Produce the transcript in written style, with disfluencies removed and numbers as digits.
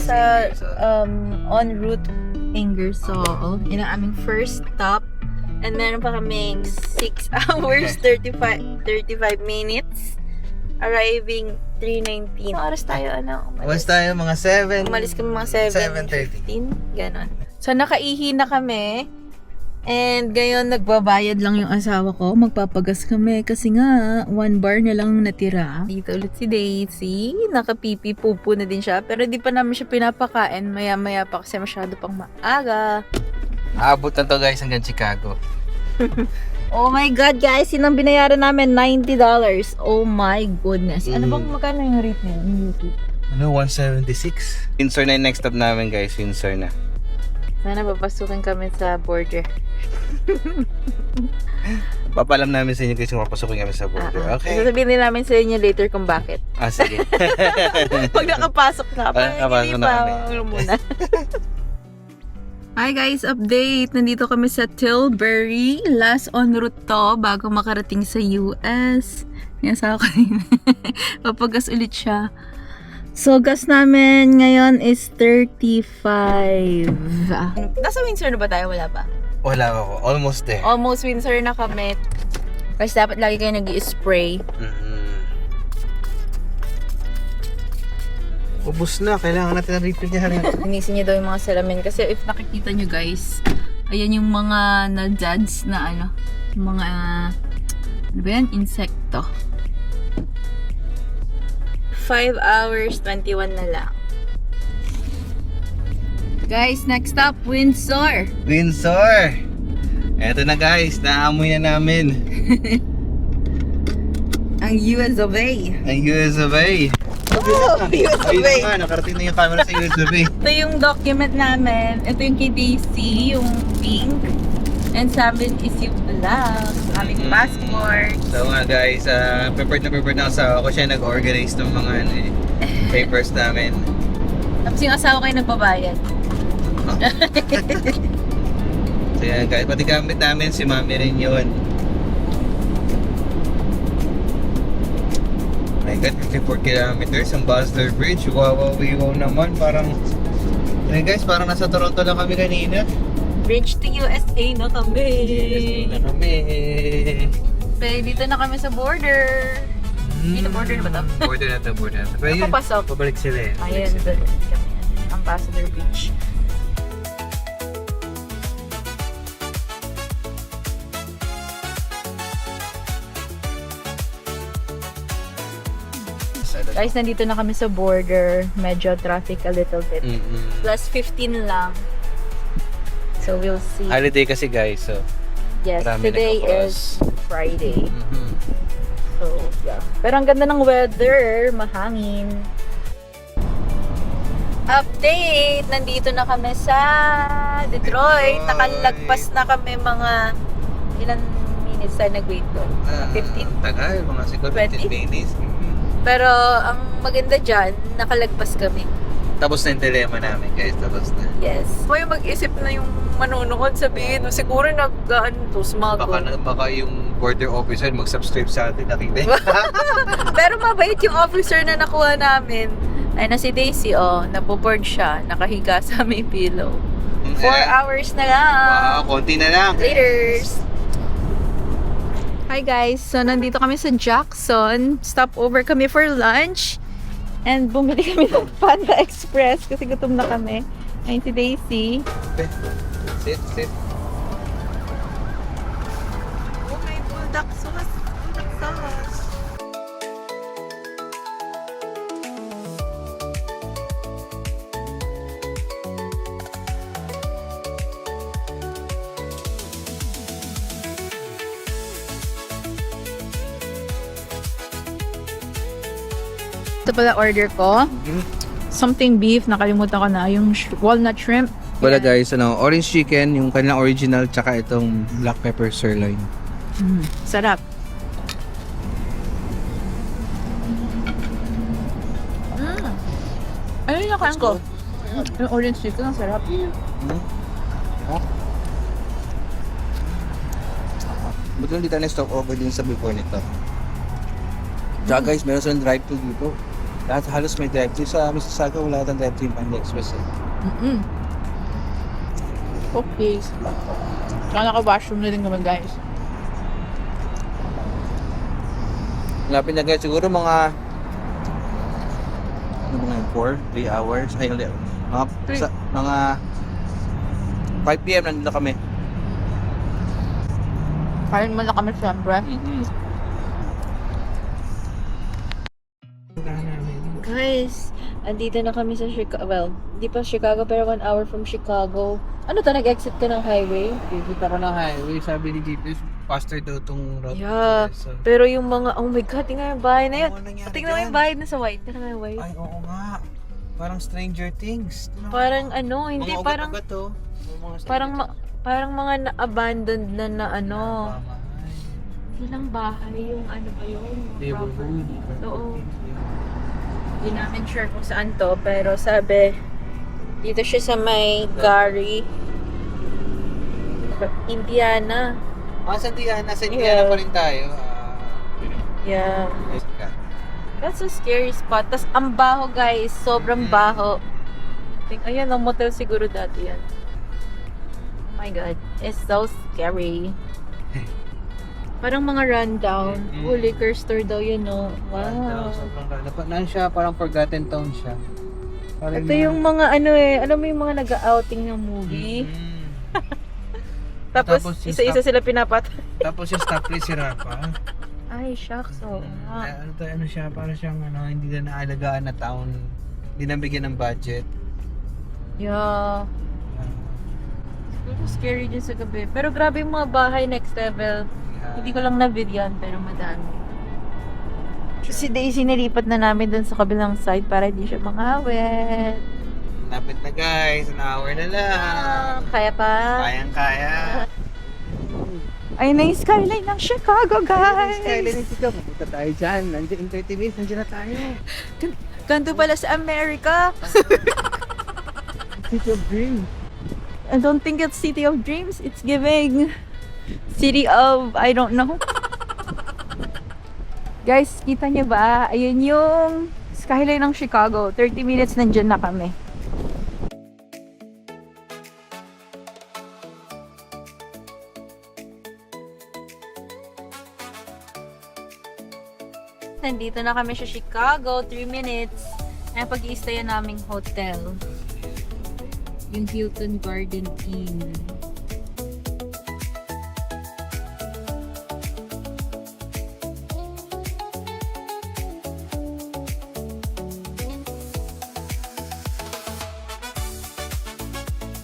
sa en route Ingersoll. Yun ang aming first stop. And meron pa kaming 6 hours, 35 minutes. Arriving 3:19. Oras tayo, Once tayo mga 7. Umalis kami mga 7:30. 7:15. Ganon. So, nakaihi na kami. And ngayon, nagbabayad lang yung asawa ko. Magpapagas kami kasi nga, 1 bar na lang natira. Dito ulit si Daisy. Nakapipi, pupo na din siya. Pero di pa namin siya pinapakain. Maya-maya pa kasi masyado pang maaga. Aabot na to guys hanggang Chicago. Oh my God, guys. Yun ang binayaran namin, $90. Oh my goodness. Ano bang magkano yung rate niya ng YouTube? Ano, 176? Windsor na yung next stop namin guys, Windsor na. Sana papasukin kami sa border. Papalam namin sa inyo guys kung papasukin kami sa border. Okay. Sasabihin din namin sa inyo later kung bakit. Sige. Pag nakapasok na. Nakapasok na kami. Muna. Hi guys, update! Nandito kami sa Tilbury. Last en route to bago makarating sa US. Nasa ako kanina. Papagas ulit siya. So, gas namin ngayon is 35. Nasa Windsor na ba tayo? Wala pa? Wala ako. Almost there. Almost Windsor na kami. Kasi dapat lagi kayo nag-i-spray. Ubus na. Kailangan natin ng refill niya. Linisin niyo daw yung mga salamin. Kasi if nakikita niyo guys, ayan yung mga na-judge na ano, mga, ano ba yan? Insekto. 5 hours, 21 na lang. Guys, next stop, Windsor. Windsor! Eto na guys, naamoy na namin. Ang US of A. Ang US of A. Oh, US of A. Ayun na, nakarating na yung camera sa US of A. Ito yung document namin. Ito yung kay Daisy, yung pink. And sa amin is yung black. Aming passport. So nga guys, prepared na asawa ko. Siya nag-organize ng mga papers namin. Tapos yung asawa kayo nagbabayad. So yan guys, pati gamit namin si mami rin yun. My God, 54 kilometers ang Bosler Bridge. Wow naman. Parang, ayun guys, parang nasa Toronto lang kami kanina. Bridge to USA na kami. USA na kami. Pero dito na kami sa border. Dito border na ba ito? Border na to. Pero yun, Papasok. pabalik sila eh. Ayun, doon kami. Ambassador Beach. Guys, nandito na kami sa border. Medyo traffic a little bit. Plus 15 lang. So, we'll see. Holiday kasi guys, so Yes, marami today nagka-cross. is Friday. So, yeah. Pero ang ganda ng weather. Mahangin. Update! Nandito na kami sa Detroit. Nakalagpas na kami mga ilan minutes tayo nag-wait doon? 15? Tagal, mga siguro 20? 15 minutes. Pero ang maganda dyan, nakalagpas kami. Tapos na yung dilemma namin guys, tapos na. Yes. May mag-isip na yung manonood, sabihin, siguro smuggle. Baka yung border officer mag-subscribe sa atin, nakita. Pero mabait yung officer na nakuha namin. Ay na si Daisy, naboboard siya, nakahiga sa may pillow. 4 hours na lang. Wow, konti na lang. Laters! Hi guys! So, nandito kami sa Jackson. Stop over kami for lunch. And bumili kami ng Panda Express kasi gutom na kami. Ayun si Daisy. Sit. Oh, may bulldog sauce. Bulldog sauce. Ito pala order ko. Something beef, nakalimutan ko na. Yung walnut shrimp. Wala guys, orange chicken, yung kanilang original, tsaka itong black pepper sirloin. Sarap. Ano yung nakain ko? Yung orange chicken, ang sarap. Buti hindi tayo na-stop over din sa before nito. Tsaka guys, meron silang drive-thru dito. Lahat halos may drive-thru. Sa Mississauga, wala tayong drive-thru yung Panda Express eh. Okay. Saka naka-washroom na rin naman, guys. Lapit na guys, siguro mga ano mga 3 hours, ay hindi, mga 5 PM nandito na kami. Kain mo na kami, syempre. Guys, andito na kami sa Chicago. Well, hindi pa Chicago, pero 1 hour from Chicago. Ano to, nag-exit ka ng highway? Exit ako ng highway, sabi ni GPS, faster daw itong route. Yeah. So, Pero yung mga, oh my God, tingnan mo yung bahay na yun. ano nangyari Tingnan mo dyan? yung bahay na sa white. Tingnan mo yung white. Ay, oo nga. Parang Stranger Things. Tingnan mo. Parang ano, hindi, Mga parang, ugat-ugat to. Mga parang, Stranger parang mga na-abandoned na Things. ano. Pamahay. Ilang bahay yung ano ba yun? Neighborhood. Oo. Hindi namin sure kung saan to, pero sabi, dito siya sa may Gary, Indiana. Sa Indiana pa rin tayo. Yeah. That's a scary spot. Tas ang baho, guys. Sobrang baho. Ayan, ang motel siguro dati yan. Oh my God. It's so scary. Parang mga rundown. Liquor store daw yun, no? Wow. Sobrang random. Siya, parang forgotten town siya. Parang Ito yung mga ano eh, alam mo yung mga nag-outing ng movie? Tapos Tapos yung isa-isa sila pinapatay. Tapos yung stop play sira pa. Ay, shucks. Oo nga. Ano siya, parang siyang hindi na naalagaan na town. Hindi nabigyan ng budget. Yeah. Siguro scary din sa gabi. Pero grabe yung mga bahay next level. Hindi ko lang na-videoan, pero madami. Si Daisy nilipat na namin dun sa kabilang side para hindi siya mangawit. Lapit na guys, an hour na lang. Kaya pa? Kayang-kaya. Ayun na yung skyline ng Chicago, guys! Skyline ng Chicago, pupunta tayo dyan. Nandiyan in 30 minutes, nandiyan na tayo. Ganto pala sa America. City of Dreams. I don't think it's City of Dreams. It's giving City of, I don't know. Guys, kita niyo ba? Ayun yung skyline ng Chicago. 30 minutes nandyan na kami. Nandito na kami sa Chicago. 3 minutes. Ay pag-i-stayan naming hotel. Yung Hilton Garden Inn.